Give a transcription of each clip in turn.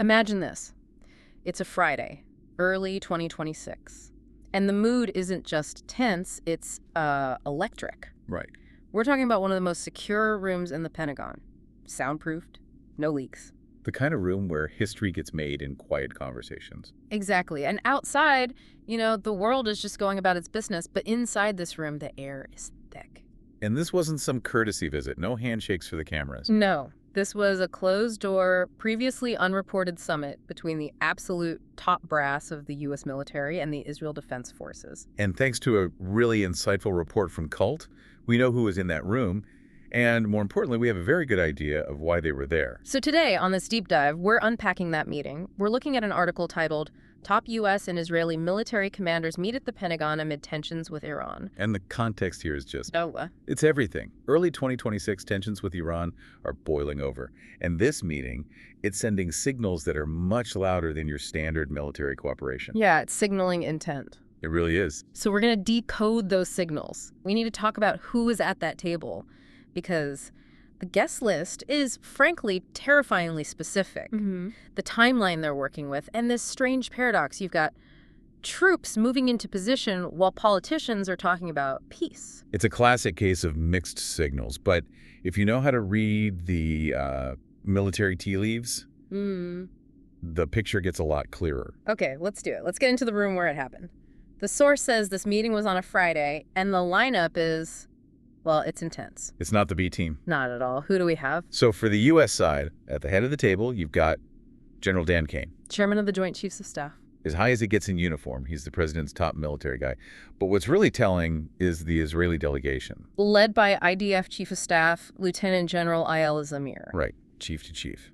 Imagine this. It's a Friday, early 2026. And the mood isn't just tense, it's electric. Right. We're talking about one of the most secure rooms in the Pentagon. Soundproofed, no leaks. The kind of room where history gets made in quiet conversations. Exactly. And outside, the world is just going about its business, but inside this room, the air is thick. And this wasn't some courtesy visit, no handshakes for the cameras. No. This was a closed-door, previously unreported summit between the absolute top brass of the U.S. military and the Israel Defense Forces. And thanks to a really insightful report from Cult, we know who was in that room, and more importantly, we have a very good idea of why they were there. So today, on this deep dive, we're unpacking that meeting. We're looking at an article titled, Top U.S. and Israeli Military Commanders Meet at the Pentagon Amid Tensions with Iran. And the context here is just... Oh, it's everything. Early 2026 tensions with Iran are boiling over. And this meeting, it's sending signals that are much louder than your standard military cooperation. Yeah, it's signaling intent. It really is. So we're going to decode those signals. We need to talk about who is at that table, because the guest list is, frankly, terrifyingly specific. The timeline they're working with, and this strange paradox. You've got troops moving into position while politicians are talking about peace. It's a classic case of mixed signals, but if you know how to read the military tea leaves, the picture gets a lot clearer. Okay, let's do it. Let's get into the room where it happened. The source says this meeting was on a Friday, and the lineup is... well, it's intense. It's not the B team. Not at all. Who do we have? So for the U.S. side, at the head of the table, you've got General Dan Kane. Chairman of the Joint Chiefs of Staff. As high as he gets in uniform, he's the president's top military guy. But what's really telling is the Israeli delegation. Led by IDF Chief of Staff, Lieutenant General Ayala Zamir. Right, chief to chief.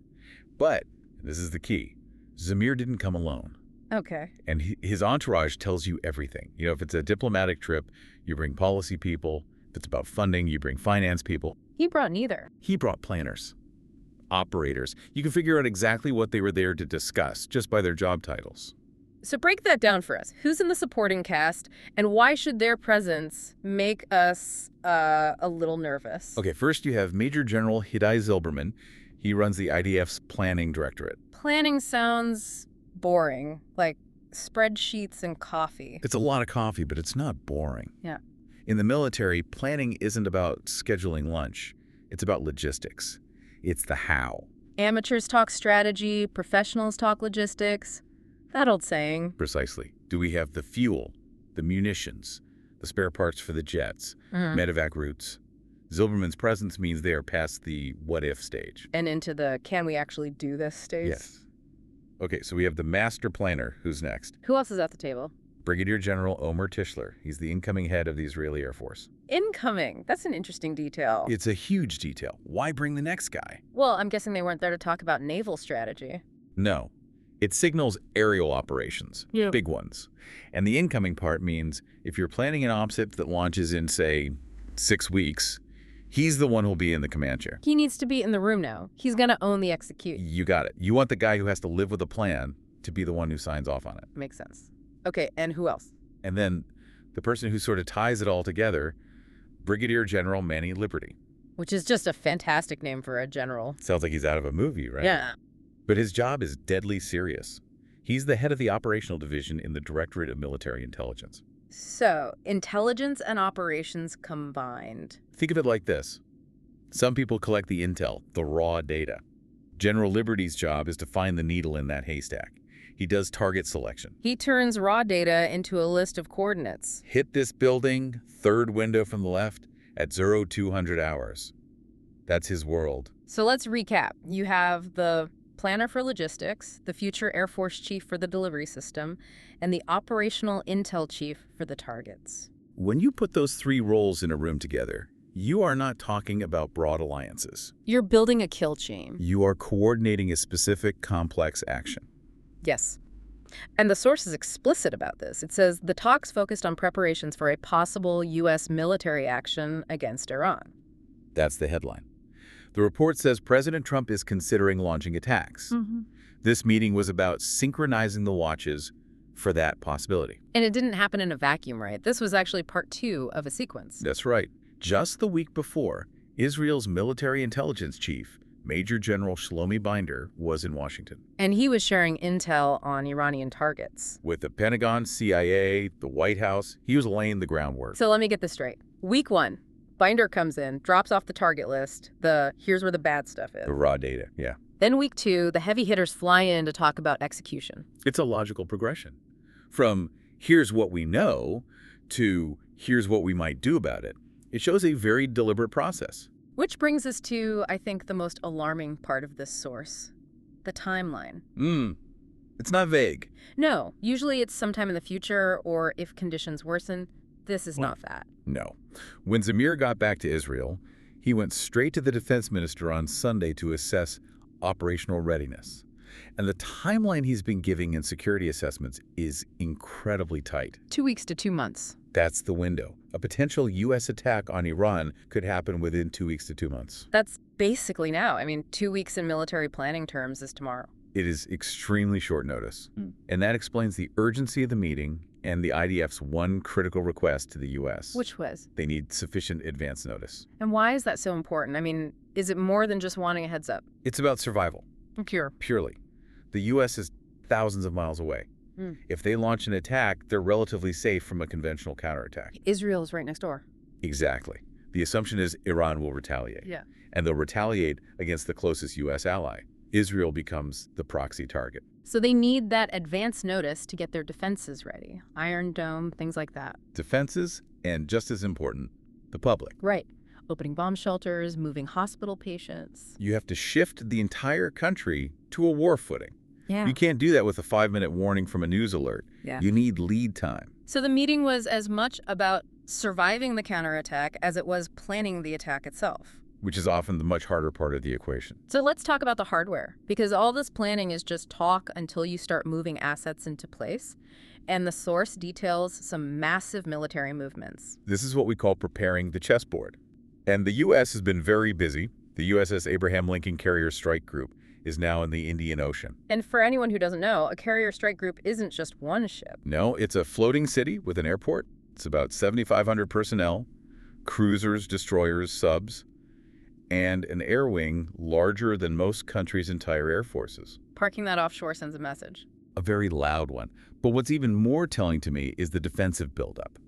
But, this is the key, Zamir didn't come alone. Okay. And his entourage tells you everything. If it's a diplomatic trip, you bring policy people. If it's about funding, you bring finance people. He brought neither. He brought planners, operators. You can figure out exactly what they were there to discuss just by their job titles. So break that down for us. Who's in the supporting cast, and why should their presence make us a little nervous? Okay, first you have Major General Hidai Zilberman. He runs the IDF's planning directorate. Planning sounds boring, like spreadsheets and coffee. It's a lot of coffee, but it's not boring. Yeah. In the military, planning isn't about scheduling lunch. It's about logistics. It's the how. Amateurs talk strategy, professionals talk logistics. That old saying. Precisely. Do we have the fuel, the munitions, the spare parts for the jets, medevac routes? Zilberman's presence means they are past the what-if stage. And into the can we actually do this stage? Yes. Okay, so we have the master planner. Who's next? Who else is at the table? Brigadier General Omer Tischler. He's the incoming head of the Israeli Air Force. Incoming. That's an interesting detail. It's a huge detail. Why bring the next guy? Well, I'm guessing they weren't there to talk about naval strategy. No. It signals aerial operations, big ones. And the incoming part means if you're planning an OPSIP that launches in, say, 6 weeks, he's the one who'll be in the command chair. He needs to be in the room now. He's going to own the execution. You got it. You want the guy who has to live with a plan to be the one who signs off on it. Makes sense. Okay, and who else? And then the person who sort of ties it all together, Brigadier General Manny Liberty. Which is just a fantastic name for a general. Sounds like he's out of a movie, right? Yeah. But his job is deadly serious. He's the head of the operational division in the Directorate of Military Intelligence. So, intelligence and operations combined. Think of it like this. Some people collect the intel, the raw data. General Liberty's job is to find the needle in that haystack. He does target selection. He turns raw data into a list of coordinates. Hit this building, third window from the left, at 0200 hours. That's his world. So let's recap. You have the planner for logistics, the future Air Force chief for the delivery system, and the operational intel chief for the targets. When you put those three roles in a room together, you are not talking about broad alliances. You're building a kill chain. You are coordinating a specific, complex action. Yes. And the source is explicit about this. It says the talks focused on preparations for a possible U.S. military action against Iran. That's the headline. The report says President Trump is considering launching attacks. This meeting was about synchronizing the watches for that possibility. And it didn't happen in a vacuum, right? This was actually part 2 of a sequence. That's right. Just the week before, Israel's military intelligence chief, Major General Shlomi Binder was in Washington. And he was sharing intel on Iranian targets. With the Pentagon, CIA, the White House, he was laying the groundwork. So let me get this straight. Week 1, Binder comes in, drops off the target list, here's where the bad stuff is. The raw data, yeah. Then week 2, the heavy hitters fly in to talk about execution. It's a logical progression. From here's what we know to here's what we might do about it. It shows a very deliberate process. Which brings us to, I think, the most alarming part of this source, the timeline. It's not vague. No, usually it's sometime in the future or if conditions worsen. This is not that. No. When Zamir got back to Israel, he went straight to the defense minister on Sunday to assess operational readiness. And the timeline he's been giving in security assessments is incredibly tight. 2 weeks to 2 months. That's the window. A potential U.S. attack on Iran could happen within 2 weeks to 2 months. That's basically now. I mean, 2 weeks in military planning terms is tomorrow. It is extremely short notice. And that explains the urgency of the meeting and the IDF's one critical request to the U.S. Which was? They need sufficient advance notice. And why is that so important? I mean, is it more than just wanting a heads up? It's about survival. Purely. The U.S. is thousands of miles away. If they launch an attack, they're relatively safe from a conventional counterattack. Israel is right next door. Exactly. The assumption is Iran will retaliate. Yeah. And they'll retaliate against the closest U.S. ally. Israel becomes the proxy target. So they need that advance notice to get their defenses ready. Iron Dome, things like that. Defenses, and just as important, the public. Right. Opening bomb shelters, moving hospital patients. You have to shift the entire country to a war footing. Yeah. You can't do that with a 5-minute warning from a news alert. Yeah. You need lead time. So the meeting was as much about surviving the counterattack as it was planning the attack itself. Which is often the much harder part of the equation. So let's talk about the hardware, because all this planning is just talk until you start moving assets into place. And the source details some massive military movements. This is what we call preparing the chessboard. And the U.S. has been very busy. The USS Abraham Lincoln Carrier Strike Group is now in the Indian Ocean. And for anyone who doesn't know, a carrier strike group isn't just one ship. No, it's a floating city with an airport. It's about 7,500 personnel, cruisers, destroyers, subs, and an air wing larger than most countries' entire air forces. Parking that offshore sends a message. A very loud one. But what's even more telling to me is the defensive buildup.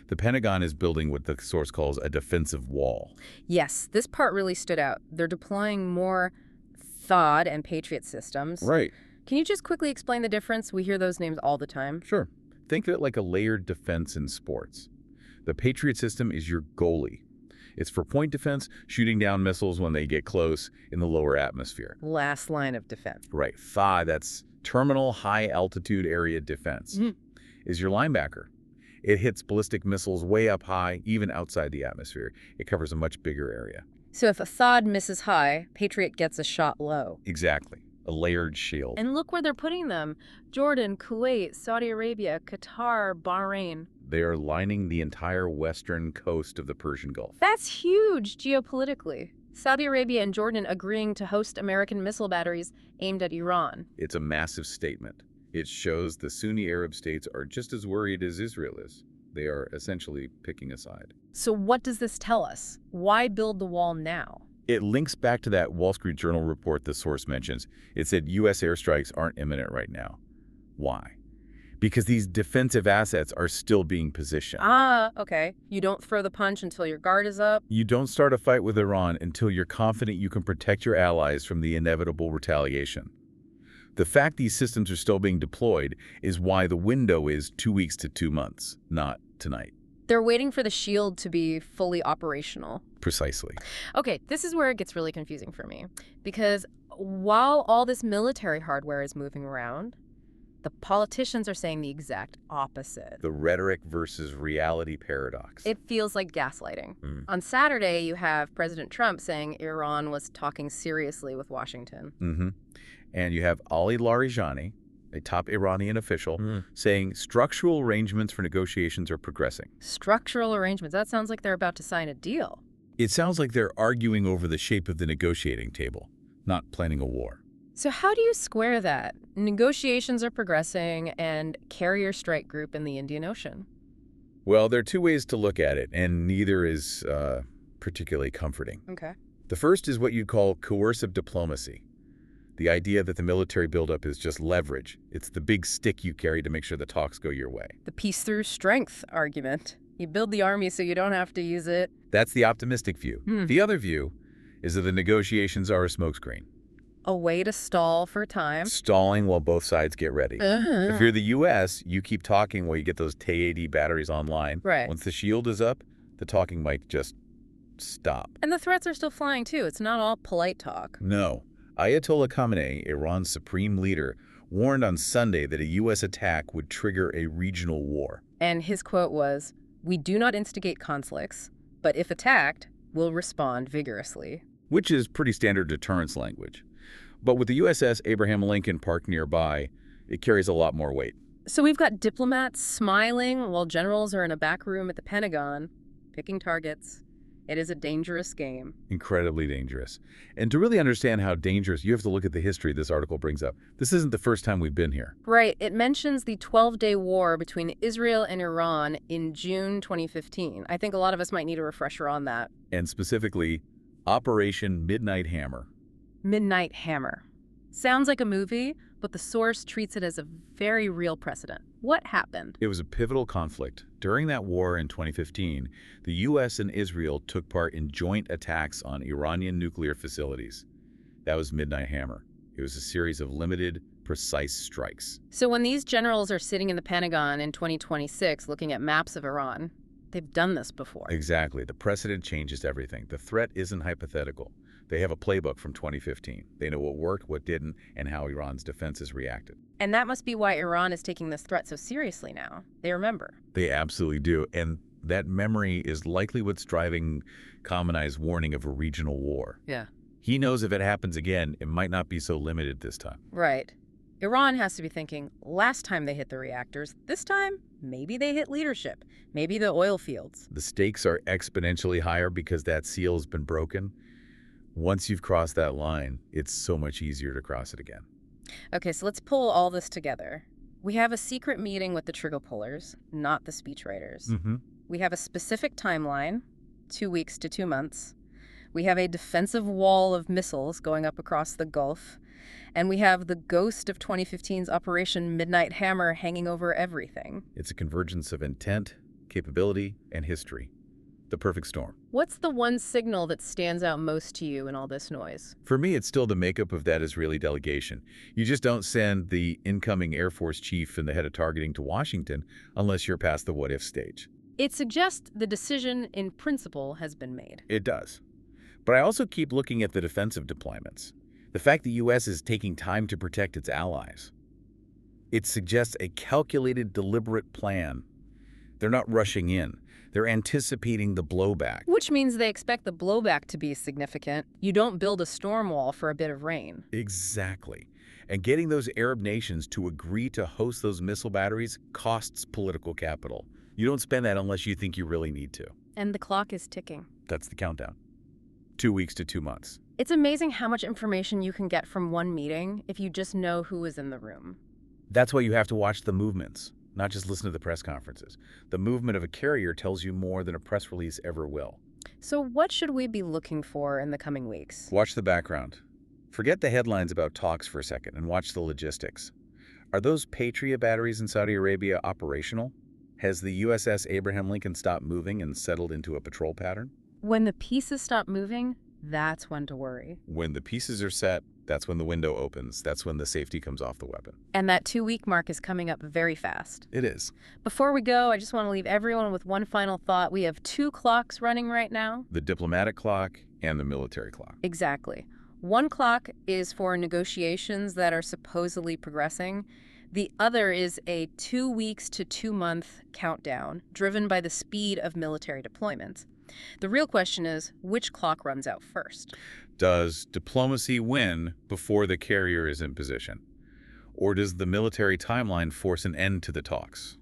The Pentagon is building what the source calls a defensive wall. Yes, this part really stood out. They're deploying more THAAD and Patriot systems. Right. Can you just quickly explain the difference? We hear those names all the time. Sure. Think of it like a layered defense in sports. The Patriot system is your goalie. It's for point defense, shooting down missiles when they get close in the lower atmosphere. Last line of defense. Right. THAAD, that's terminal high-altitude area defense, is your linebacker. It hits ballistic missiles way up high, even outside the atmosphere. It covers a much bigger area. So if a THAAD misses high, Patriot gets a shot low. Exactly. A layered shield. And look where they're putting them. Jordan, Kuwait, Saudi Arabia, Qatar, Bahrain. They are lining the entire western coast of the Persian Gulf. That's huge geopolitically. Saudi Arabia and Jordan agreeing to host American missile batteries aimed at Iran. It's a massive statement. It shows the Sunni Arab states are just as worried as Israel is. They are essentially picking a side. So what does this tell us? Why build the wall now? It links back to that Wall Street Journal report the source mentions. It said U.S. airstrikes aren't imminent right now. Why? Because these defensive assets are still being positioned. Ah, okay. You don't throw the punch until your guard is up. You don't start a fight with Iran until you're confident you can protect your allies from the inevitable retaliation. The fact these systems are still being deployed is why the window is 2 weeks to 2 months, not tonight. They're waiting for the shield to be fully operational. Precisely. Okay, this is where it gets really confusing for me. Because while all this military hardware is moving around, the politicians are saying the exact opposite. The rhetoric versus reality paradox. It feels like gaslighting. On Saturday, you have President Trump saying Iran was talking seriously with Washington. And you have Ali Larijani, a top Iranian official, saying structural arrangements for negotiations are progressing. Structural arrangements? That sounds like they're about to sign a deal. It sounds like they're arguing over the shape of the negotiating table, not planning a war. So how do you square that? Negotiations are progressing and carrier strike group in the Indian Ocean. Well, there are two ways to look at it, and neither is particularly comforting. Okay. The first is what you'd call coercive diplomacy. The idea that the military buildup is just leverage. It's the big stick you carry to make sure the talks go your way. The peace through strength argument. You build the army so you don't have to use it. That's the optimistic view. The other view is that the negotiations are a smokescreen. A way to stall for time. Stalling while both sides get ready. If you're the U.S., you keep talking while you get those T-80 batteries online. Right. Once the shield is up, the talking might just stop. And the threats are still flying, too. It's not all polite talk. No. Ayatollah Khamenei, Iran's supreme leader, warned on Sunday that a U.S. attack would trigger a regional war. And his quote was, "We do not instigate conflicts, but if attacked, we'll respond vigorously." Which is pretty standard deterrence language. But with the USS Abraham Lincoln parked nearby, it carries a lot more weight. So we've got diplomats smiling while generals are in a back room at the Pentagon, picking targets. It is a dangerous game. Incredibly dangerous. And to really understand how dangerous, you have to look at the history this article brings up. This isn't the first time we've been here. Right. It mentions the 12-day war between Israel and Iran in June 2015. I think a lot of us might need a refresher on that. And specifically, Operation Midnight Hammer. Midnight Hammer. Sounds like a movie, but the source treats it as a very real precedent. What happened? It was a pivotal conflict. During that war in 2015, the U.S. and Israel took part in joint attacks on Iranian nuclear facilities. That was Midnight Hammer. It was a series of limited, precise strikes. So when these generals are sitting in the Pentagon in 2026 looking at maps of Iran, they've done this before. Exactly. The precedent changes everything. The threat isn't hypothetical. They have a playbook from 2015. They know what worked, what didn't, and how Iran's defenses reacted. And that must be why Iran is taking this threat so seriously now. They remember. They absolutely do. And that memory is likely what's driving Khamenei's warning of a regional war. Yeah. He knows if it happens again, it might not be so limited this time. Right. Iran has to be thinking, last time they hit the reactors, this time, maybe they hit leadership, maybe the oil fields. The stakes are exponentially higher because that seal has been broken. Once you've crossed that line, it's so much easier to cross it again. Okay, so let's pull all this together. We have a secret meeting with the trigger pullers, not the speechwriters. We have a specific timeline, 2 weeks to 2 months. We have a defensive wall of missiles going up across the Gulf. And we have the ghost of 2015's Operation Midnight Hammer hanging over everything. It's a convergence of intent, capability, and history. The perfect storm. What's the one signal that stands out most to you in all this noise? For me, it's still the makeup of that Israeli delegation. You just don't send the incoming Air Force chief and the head of targeting to Washington unless you're past the what-if stage. It suggests the decision in principle has been made. It does. But I also keep looking at the defensive deployments. The fact the U.S. is taking time to protect its allies. It suggests a calculated, deliberate plan. They're not rushing in. They're anticipating the blowback. Which means they expect the blowback to be significant. You don't build a storm wall for a bit of rain. Exactly. And getting those Arab nations to agree to host those missile batteries costs political capital. You don't spend that unless you think you really need to. And the clock is ticking. That's the countdown. 2 weeks to 2 months. It's amazing how much information you can get from one meeting if you just know who is in the room. That's why you have to watch the movements, not just listen to the press conferences. The movement of a carrier tells you more than a press release ever will. So what should we be looking for in the coming weeks? Watch the background. Forget the headlines about talks for a second and watch the logistics. Are those Patriot batteries in Saudi Arabia operational? Has the USS Abraham Lincoln stopped moving and settled into a patrol pattern? When the pieces stop moving, that's when to worry. When the pieces are set, that's when the window opens. That's when the safety comes off the weapon. And that 2-week mark is coming up very fast. It is. Before we go, I just want to leave everyone with one final thought. We have 2 clocks running right now. The diplomatic clock and the military clock. Exactly. One clock is for negotiations that are supposedly progressing. The other is a 2 weeks to 2 month countdown driven by the speed of military deployments. The real question is, which clock runs out first? Does diplomacy win before the carrier is in position? Or does the military timeline force an end to the talks?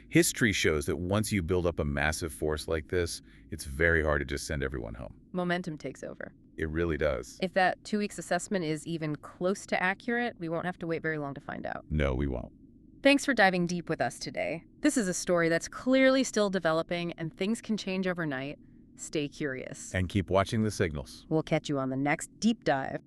History shows that once you build up a massive force like this, it's very hard to just send everyone home. Momentum takes over. It really does. If that 2 weeks assessment is even close to accurate, we won't have to wait very long to find out. No, we won't. Thanks for diving deep with us today. This is a story that's clearly still developing, and things can change overnight. Stay curious. And keep watching the signals. We'll catch you on the next deep dive.